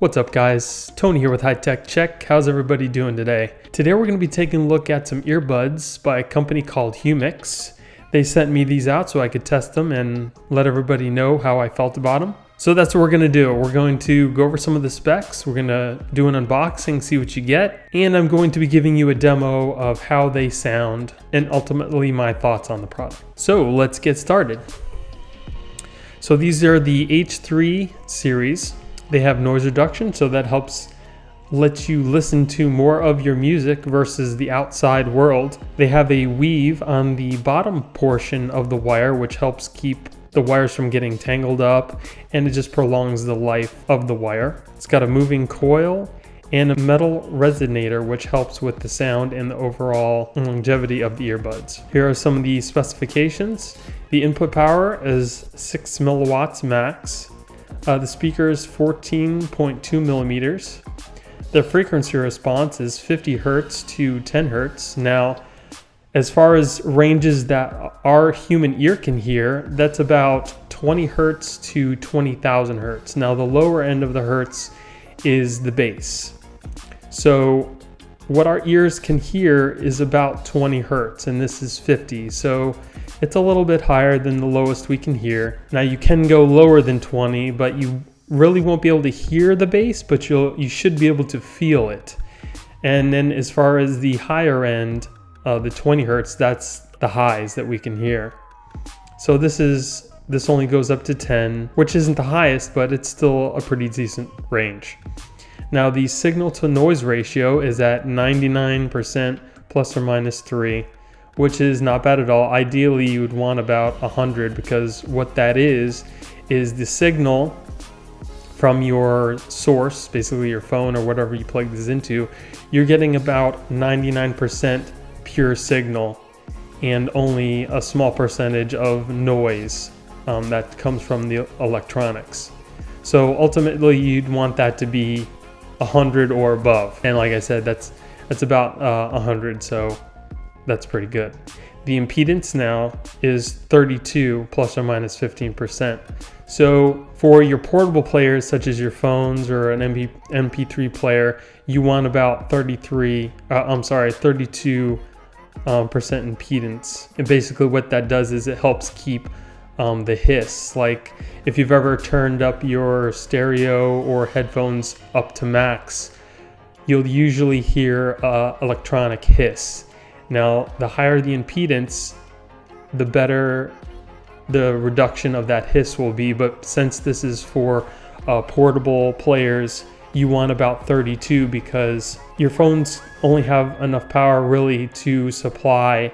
What's up guys, Tony here with HighTechCheck. How's everybody doing today? Today we're going to be taking a look at some earbuds by a company called Humixx. They sent me these out so I could test them and let everybody know how I felt about them. So that's what we're going to do. We're going to go over some of the specs, we're going to do an unboxing, see what you get, and I'm going to be giving you a demo of how they sound and ultimately my thoughts on the product. So let's get started. So these are the H3 series. They have noise reduction, so that helps let you listen to more of your music versus the outside world. They have a weave on the bottom portion of the wire, which helps keep the wires from getting tangled up, and it just prolongs the life of the wire. It's got a moving coil and a metal resonator, which helps with the sound and the overall longevity of the earbuds. Here are some of the specifications. The input power is 6 milliwatts max. The speaker is 14.2 millimeters. The frequency response is 50 hertz to 10 hertz. Now, as far as ranges that our human ear can hear, that's about 20 hertz to 20,000 hertz. Now, the lower end of the hertz is the bass. So what our ears can hear is about 20 hertz, and this is 50. So it's a little bit higher than the lowest we can hear. Now you can go lower than 20, but you really won't be able to hear the bass, but you should be able to feel it. And then as far as the higher end, the 20 hertz, that's the highs that we can hear. So this only goes up to 10, which isn't the highest, but it's still a pretty decent range. Now the signal to noise ratio is at 99% plus or minus 3. Which is not bad at all. Ideally, you would want about 100, because what that is the signal from your source, basically your phone or whatever you plug this into. You're getting about 99% pure signal and only a small percentage of noise that comes from the electronics. So ultimately, you'd want that to be 100 or above. And like I said, that's about 100. So that's pretty good. The impedance now is 32 plus or minus 15%. So for your portable players, such as your phones or an MP3 player, you want about 32% impedance. And basically what that does is it helps keep the hiss. Like if you've ever turned up your stereo or headphones up to max, you'll usually hear electronic hiss. Now, the higher the impedance, the better the reduction of that hiss will be. But since this is for portable players, you want about 32, because your phones only have enough power really to supply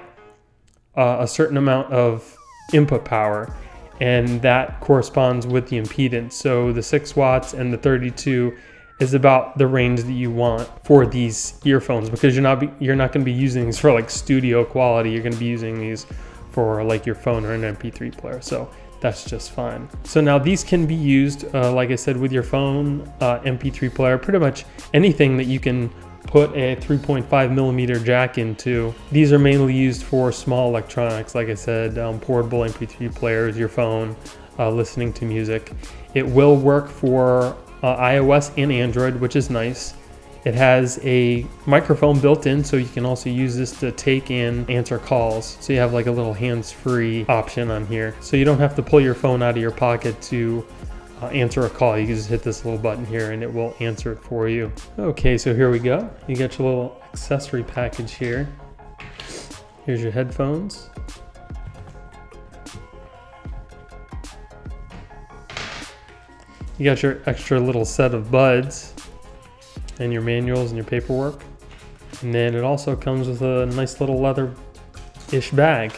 a certain amount of input power, and that corresponds with the impedance. So the 6 watts and the 32 is about the range that you want for these earphones, because you're not going to be using these for like studio quality. You're going to be using these for like your phone or an MP3 player. So that's just fine. So now these can be used, like I said, with your phone, MP3 player, pretty much anything that you can put a 3.5 millimeter jack into. These are mainly used for small electronics, like I said, portable MP3 players, your phone, listening to music. It will work for iOS and Android, which is nice. It has a microphone built in, so you can also use this to take and answer calls. So you have like a little hands-free option on here. So you don't have to pull your phone out of your pocket to answer a call. You can just hit this little button here and it will answer it for you. Okay, so here we go. You got your little accessory package here. Here's your headphones. You got your extra little set of buds and your manuals and your paperwork. And then it also comes with a nice little leather-ish bag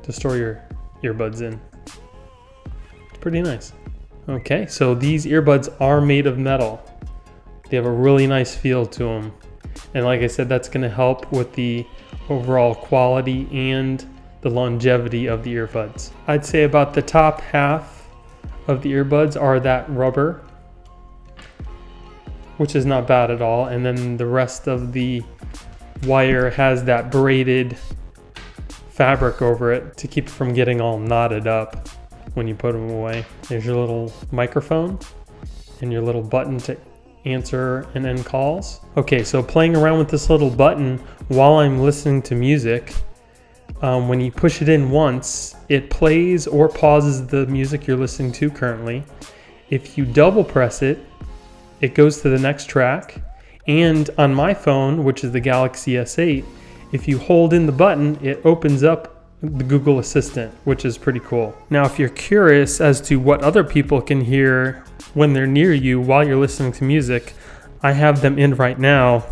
to store your earbuds in. It's pretty nice. Okay, so these earbuds are made of metal. They have a really nice feel to them. And like I said, that's going to help with the overall quality and the longevity of the earbuds. I'd say about the top half of the earbuds are that rubber, which is not bad at all. And then the rest of the wire has that braided fabric over it to keep it from getting all knotted up. when you put them away. There's your little microphone and your little button to answer and end calls. Okay, so playing around with this little button while I'm listening to music, when you push it in once, it plays or pauses the music you're listening to currently. If you double press it, it goes to the next track. And on my phone, which is the Galaxy S8, if you hold in the button, it opens up the Google Assistant, which is pretty cool. Now, if you're curious as to what other people can hear when they're near you while you're listening to music, I have them in right now,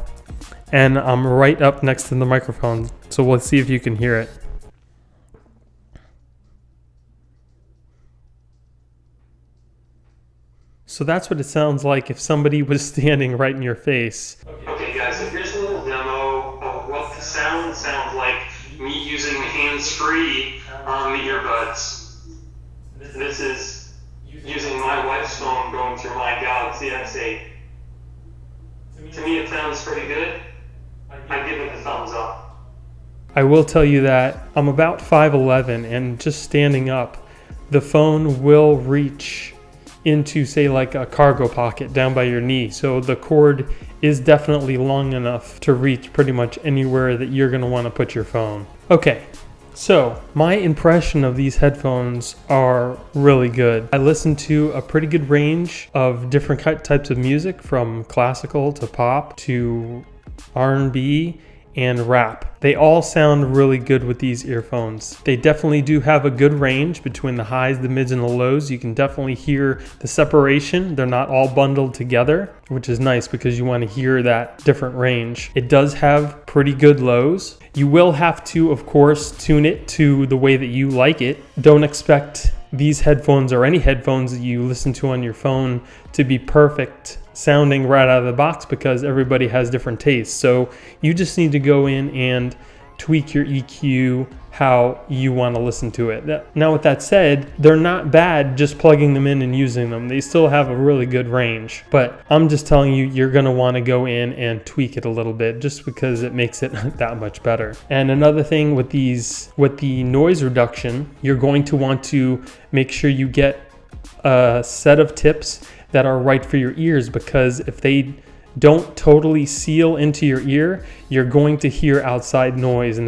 and I'm right up next to the microphone. So we'll see if you can hear it. So that's what it sounds like if somebody was standing right in your face. Okay guys, so here's a little demo of what the sound sounds like me using the hands-free on the earbuds. This is using my wife's phone going through my Galaxy S8. To me it sounds pretty good. I give it a thumbs up. I will tell you that I'm about 5'11", and just standing up, the phone will reach into, say, like a cargo pocket down by your knee. So the cord is definitely long enough to reach pretty much anywhere that you're going to want to put your phone. Okay, so my impression of these headphones are really good. I listen to a pretty good range of different types of music, from classical to pop to R&B and rap. They all sound really good with these earphones. They definitely do have a good range between the highs, the mids, and the lows. You can definitely hear the separation. They're not all bundled together, which is nice because you want to hear that different range. It does have pretty good lows. You will have to, of course, tune it to the way that you like it. Don't expect these headphones or any headphones that you listen to on your phone to be perfect sounding right out of the box, because everybody has different tastes. So you just need to go in and tweak your EQ how you want to listen to it. Now, with that said, they're not bad just plugging them in and using them. They still have a really good range, but I'm just telling you, you're going to want to go in and tweak it a little bit just because it makes it that much better. And another thing with these, with the noise reduction, you're going to want to make sure you get a set of tips that are right for your ears, because if they don't totally seal into your ear, you're going to hear outside noise, and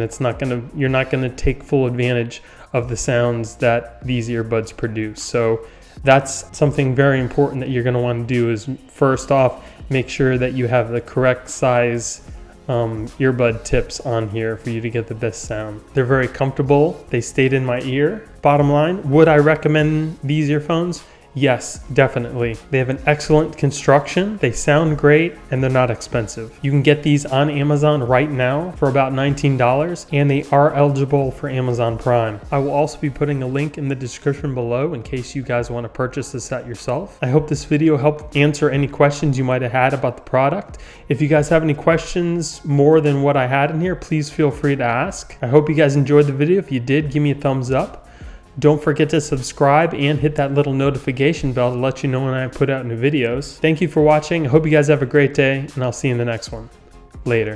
you're not gonna take full advantage of the sounds that these earbuds produce. So that's something very important that you're gonna want to do, is first off, make sure that you have the correct size earbud tips on here for you to get the best sound. They're very comfortable. They stayed in my ear. Bottom line, would I recommend these earphones? Yes, definitely. They have an excellent construction, they sound great, and they're not expensive. You can get these on Amazon right now for about $19, and they are eligible for Amazon Prime. I will also be putting a link in the description below in case you guys want to purchase this set yourself. I hope this video helped answer any questions you might have had about the product. If you guys have any questions more than what I had in here, please feel free to ask. I hope you guys enjoyed the video. If you did, give me a thumbs up. Don't forget to subscribe and hit that little notification bell to let you know when I put out new videos. Thank you for watching. I hope you guys have a great day, and I'll see you in the next one. Later.